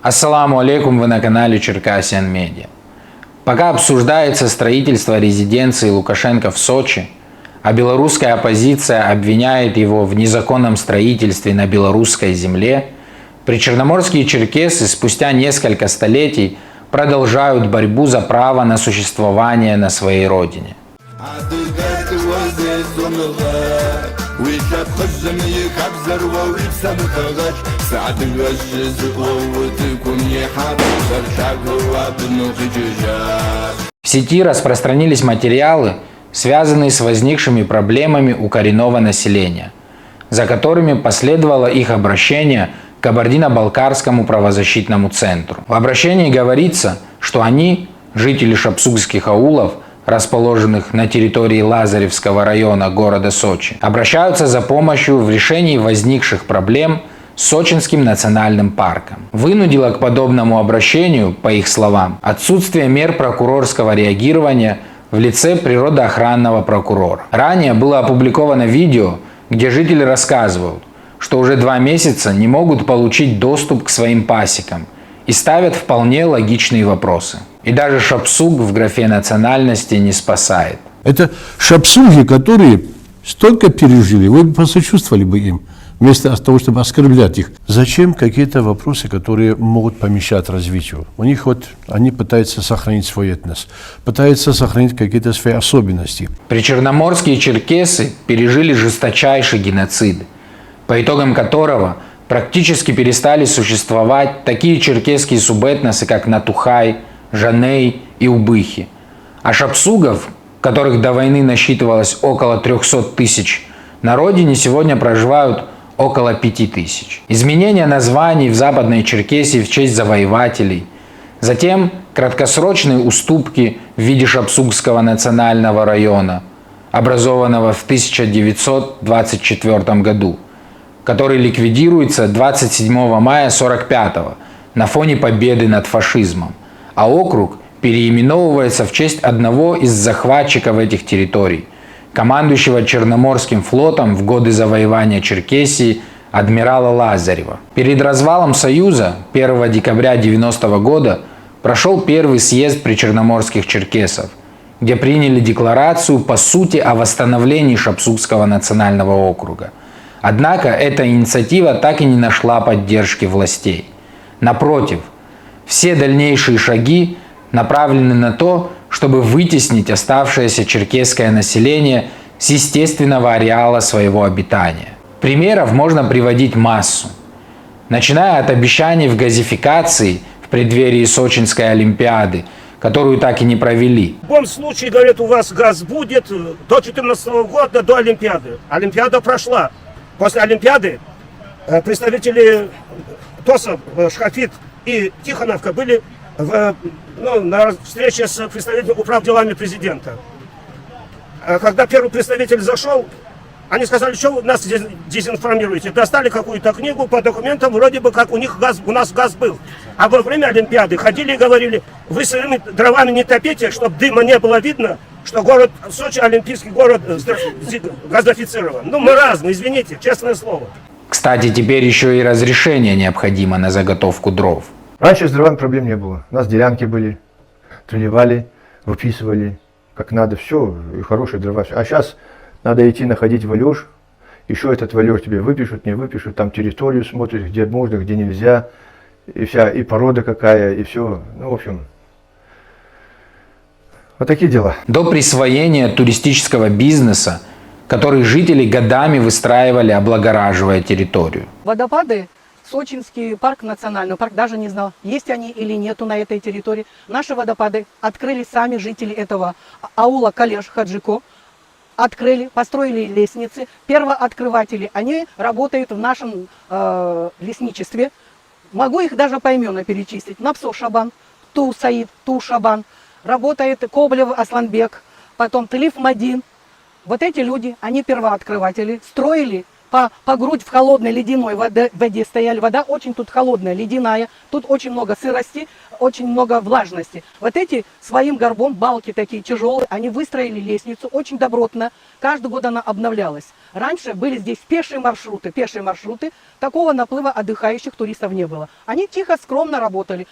Ассаламу алейкум, вы на канале Черкасиан Медиа. Пока обсуждается строительство резиденции Лукашенко в Сочи, а белорусская оппозиция обвиняет его в незаконном строительстве на белорусской земле, причерноморские черкесы спустя несколько столетий продолжают борьбу за право на существование на своей родине. В сети распространились материалы, связанные с возникшими проблемами у коренного населения, за которыми последовало их обращение к Кабардино-Балкарскому правозащитному центру. В обращении говорится, что они, жители шапсугских аулов, расположенных на территории Лазаревского района города Сочи, обращаются за помощью в решении возникших проблем с Сочинским национальным парком. Вынудило к подобному обращению, по их словам, отсутствие мер прокурорского реагирования в лице природоохранного прокурора. Ранее было опубликовано видео, где жители рассказывают, что уже 2 месяца не могут получить доступ к своим пасекам и ставят вполне логичные вопросы. И даже шапсуг в графе национальности не спасает. Это шапсуги, которые столько пережили, вы бы посочувствовали бы им, вместо того, чтобы оскорблять их. Зачем какие-то вопросы, которые могут помешать развитию? У них они пытаются сохранить свой этнос, пытаются сохранить какие-то свои особенности. Причерноморские черкесы пережили жесточайший геноцид, по итогам которого практически перестали существовать такие черкесские субэтносы, как Натухай, Жаней и Убыхи. А шапсугов, которых до войны насчитывалось около 300 тысяч, на родине сегодня проживают около 5000. Изменение названий в Западной Черкесии в честь завоевателей, затем краткосрочные уступки в виде Шапсугского национального района, образованного в 1924 году, который ликвидируется 27 мая 1945 на фоне победы над фашизмом, а округ переименовывается в честь одного из захватчиков этих территорий, командующего Черноморским флотом в годы завоевания Черкесии адмирала Лазарева. Перед развалом Союза 1 декабря 1990 года прошел первый съезд причерноморских черкесов, где приняли декларацию по сути о восстановлении Шапсугского национального округа. Однако эта инициатива так и не нашла поддержки властей. Напротив, все дальнейшие шаги направлены на то, чтобы вытеснить оставшееся черкесское население с естественного ареала своего обитания. Примеров можно приводить массу. Начиная от обещаний в газификации в преддверии Сочинской Олимпиады, которую так и не провели. В любом случае, говорят, у вас газ будет до 2014 года, до Олимпиады. Олимпиада прошла. После Олимпиады представители ТОСа, Шхафит и Тихоновка были на встрече с представителем управ делами президента. Когда первый представитель зашел, они сказали, что вы нас дезинформируете. Достали какую-то книгу по документам, вроде бы как у нас газ был. А во время Олимпиады ходили и говорили, вы своими дровами не топите, чтобы дыма не было видно, что город Сочи, олимпийский город, газофицирован. Мы разные, извините, честное слово. Кстати, теперь еще и разрешение необходимо на заготовку дров. Раньше с дровами проблем не было. У нас делянки были, тролливали, выписывали, как надо, все, и хорошие дрова. А сейчас надо идти находить валеж, еще этот валеж тебе выпишут, не выпишут, там территорию смотришь, где можно, где нельзя, и порода какая, и все. В общем, вот такие дела. До присвоения туристического бизнеса, который жители годами выстраивали, облагораживая территорию. Водопады, Сочинский парк, национальный парк, даже не знал, есть они или нету на этой территории. Наши водопады открыли сами жители этого аула Калеш Хаджико. Открыли, построили лестницы. Первооткрыватели, они работают в нашем лесничестве. Могу их даже поименно перечислить. Напсо Шабан, Ту Саид, Ту Шабан. Работает Коблев Асланбек, потом Тлиф Мадин. Вот эти люди, они первооткрыватели, строили по грудь в холодной ледяной воде стояли. Вода очень тут холодная, ледяная. Тут очень много сырости, очень много влажности. Вот эти своим горбом, балки такие тяжелые, они выстроили лестницу очень добротно. Каждый год она обновлялась. Раньше были здесь пешие маршруты. Такого наплыва отдыхающих туристов не было. Они тихо, скромно работали.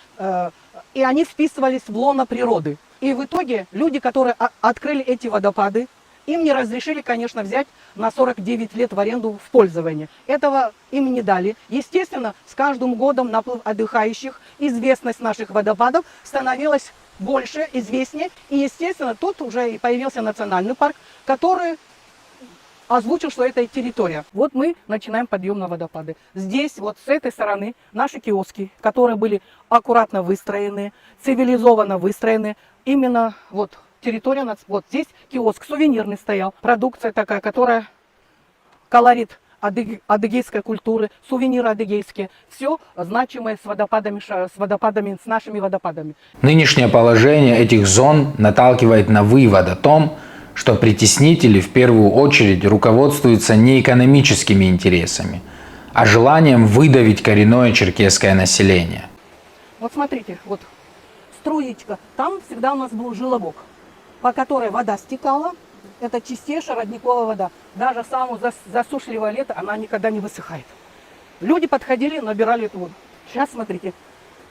И они вписывались в лоно природы. И в итоге люди, которые открыли эти водопады, им не разрешили, конечно, взять на 49 лет в аренду в пользование. Этого им не дали. Естественно, с каждым годом наплыв отдыхающих, известность наших водопадов становилась больше, известнее. И, естественно, тут уже и появился национальный парк, который озвучил, что это территория. Вот мы начинаем подъем на водопады. Здесь, вот с этой стороны, наши киоски, которые были аккуратно выстроены, цивилизованно выстроены. Именно вот территория, вот здесь киоск сувенирный стоял. Продукция такая, которая колорит адыгейской культуры, сувениры адыгейские. Все значимое с нашими водопадами. Нынешнее положение этих зон наталкивает на вывод о том, что притеснители в первую очередь руководствуются не экономическими интересами, а желанием выдавить коренное черкесское население. Вот смотрите, вот струечка, там всегда у нас был желобок, по которой вода стекала. Это чистейшая родниковая вода. Даже в самое засушливое лето она никогда не высыхает. Люди подходили, набирали эту воду. Сейчас смотрите,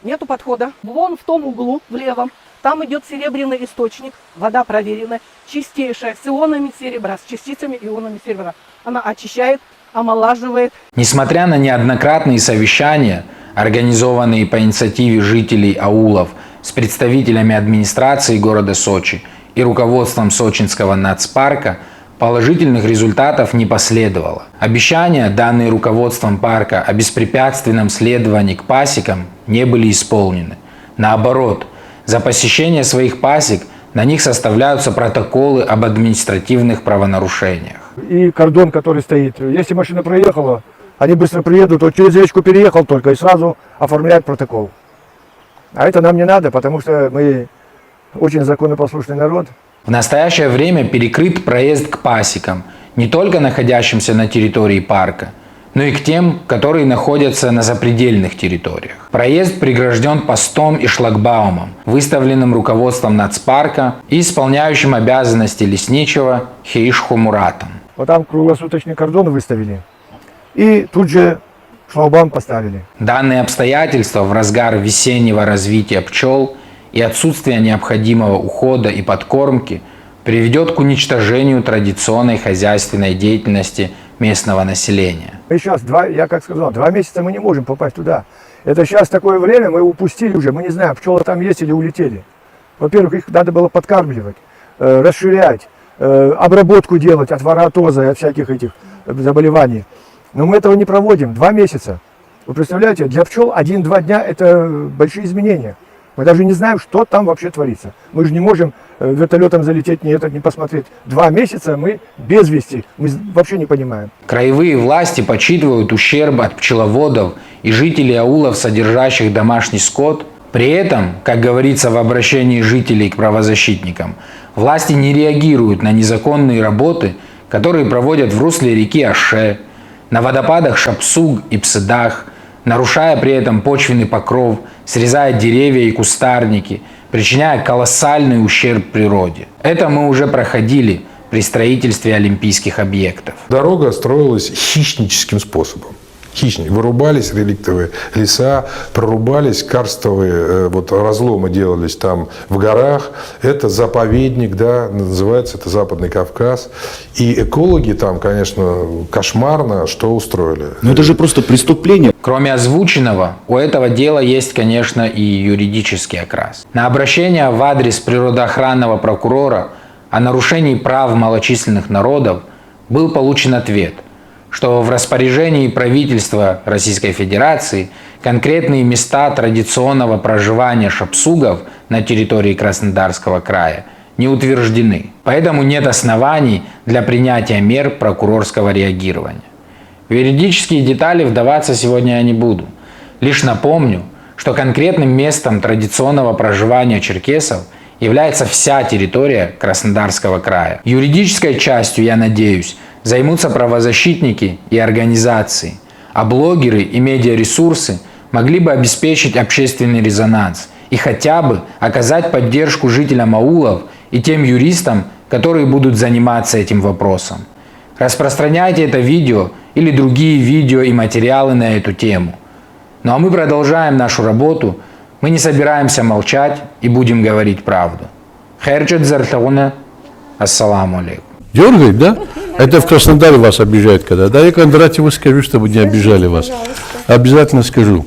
нету подхода. Вон в том углу, в левом, там идет серебряный источник, вода проверенная, чистейшая, с ионами серебра, с частицами ионами серебра. Она очищает, омолаживает. Несмотря на неоднократные совещания, организованные по инициативе жителей аулов с представителями администрации города Сочи и руководством Сочинского нацпарка, положительных результатов не последовало. Обещания, данные руководством парка о беспрепятственном следовании к пасекам, не были исполнены. Наоборот, за посещение своих пасек на них составляются протоколы об административных правонарушениях. И кордон, который стоит, если машина проехала, они быстро приедут, вот через речку переехал только и сразу оформляют протокол. А это нам не надо, потому что мы очень законопослушный народ. В настоящее время перекрыт проезд к пасекам, не только находящимся на территории парка, но и к тем, которые находятся на запредельных территориях. Проезд прегражден постом и шлагбаумом, выставленным руководством нацпарка и исполняющим обязанности лесничего Хеишху Муратом. Вот там круглосуточный кордон выставили и тут же шлагбаум поставили. Данные обстоятельства в разгар весеннего развития пчел и отсутствие необходимого ухода и подкормки приведет к уничтожению традиционной хозяйственной деятельности местного населения. Мы сейчас, я как сказал, 2 месяца мы не можем попасть туда. Это сейчас такое время, мы упустили уже, мы не знаем, пчелы там есть или улетели. Во-первых, их надо было подкармливать, расширять, обработку делать от вороатоза и от всяких этих заболеваний. Но мы этого не проводим 2 месяца. Вы представляете, для пчел 1-2 дня это большие изменения. Мы даже не знаем, что там вообще творится. Мы же не можем вертолетом залететь, не посмотреть. 2 месяца мы без вести, мы вообще не понимаем. Краевые власти подсчитывают ущерб от пчеловодов и жителей аулов, содержащих домашний скот. При этом, как говорится в обращении жителей к правозащитникам, власти не реагируют на незаконные работы, которые проводят в русле реки Аше, на водопадах Шапсуг и Псыдах, нарушая при этом почвенный покров, срезая деревья и кустарники, причиняя колоссальный ущерб природе. Это мы уже проходили при строительстве олимпийских объектов. Дорога строилась хищническим способом. Вырубались реликтовые леса, прорубались карстовые разломы делались там в горах. Это заповедник, да, называется это Западный Кавказ. И экологи там, конечно, кошмарно что устроили. Но это же просто преступление. Кроме озвученного, у этого дела есть, конечно, и юридический окрас. На обращение в адрес природоохранного прокурора о нарушении прав малочисленных народов был получен ответ, что в распоряжении правительства Российской Федерации конкретные места традиционного проживания шапсугов на территории Краснодарского края не утверждены. Поэтому нет оснований для принятия мер прокурорского реагирования. В юридические детали вдаваться сегодня я не буду. Лишь напомню, что конкретным местом традиционного проживания черкесов является вся территория Краснодарского края. Юридической частью, я надеюсь, займутся правозащитники и организации, а блогеры и медиаресурсы могли бы обеспечить общественный резонанс и хотя бы оказать поддержку жителям аулов и тем юристам, которые будут заниматься этим вопросом. Распространяйте это видео или другие видео и материалы на эту тему. Ну а мы продолжаем нашу работу, мы не собираемся молчать и будем говорить правду. Хайрджат зартауна, ассаламу алейкум. Дергает, да? Это в Краснодаре вас обижают когда. Да, я Кондратьеву скажу, чтобы не обижали вас. Обязательно скажу.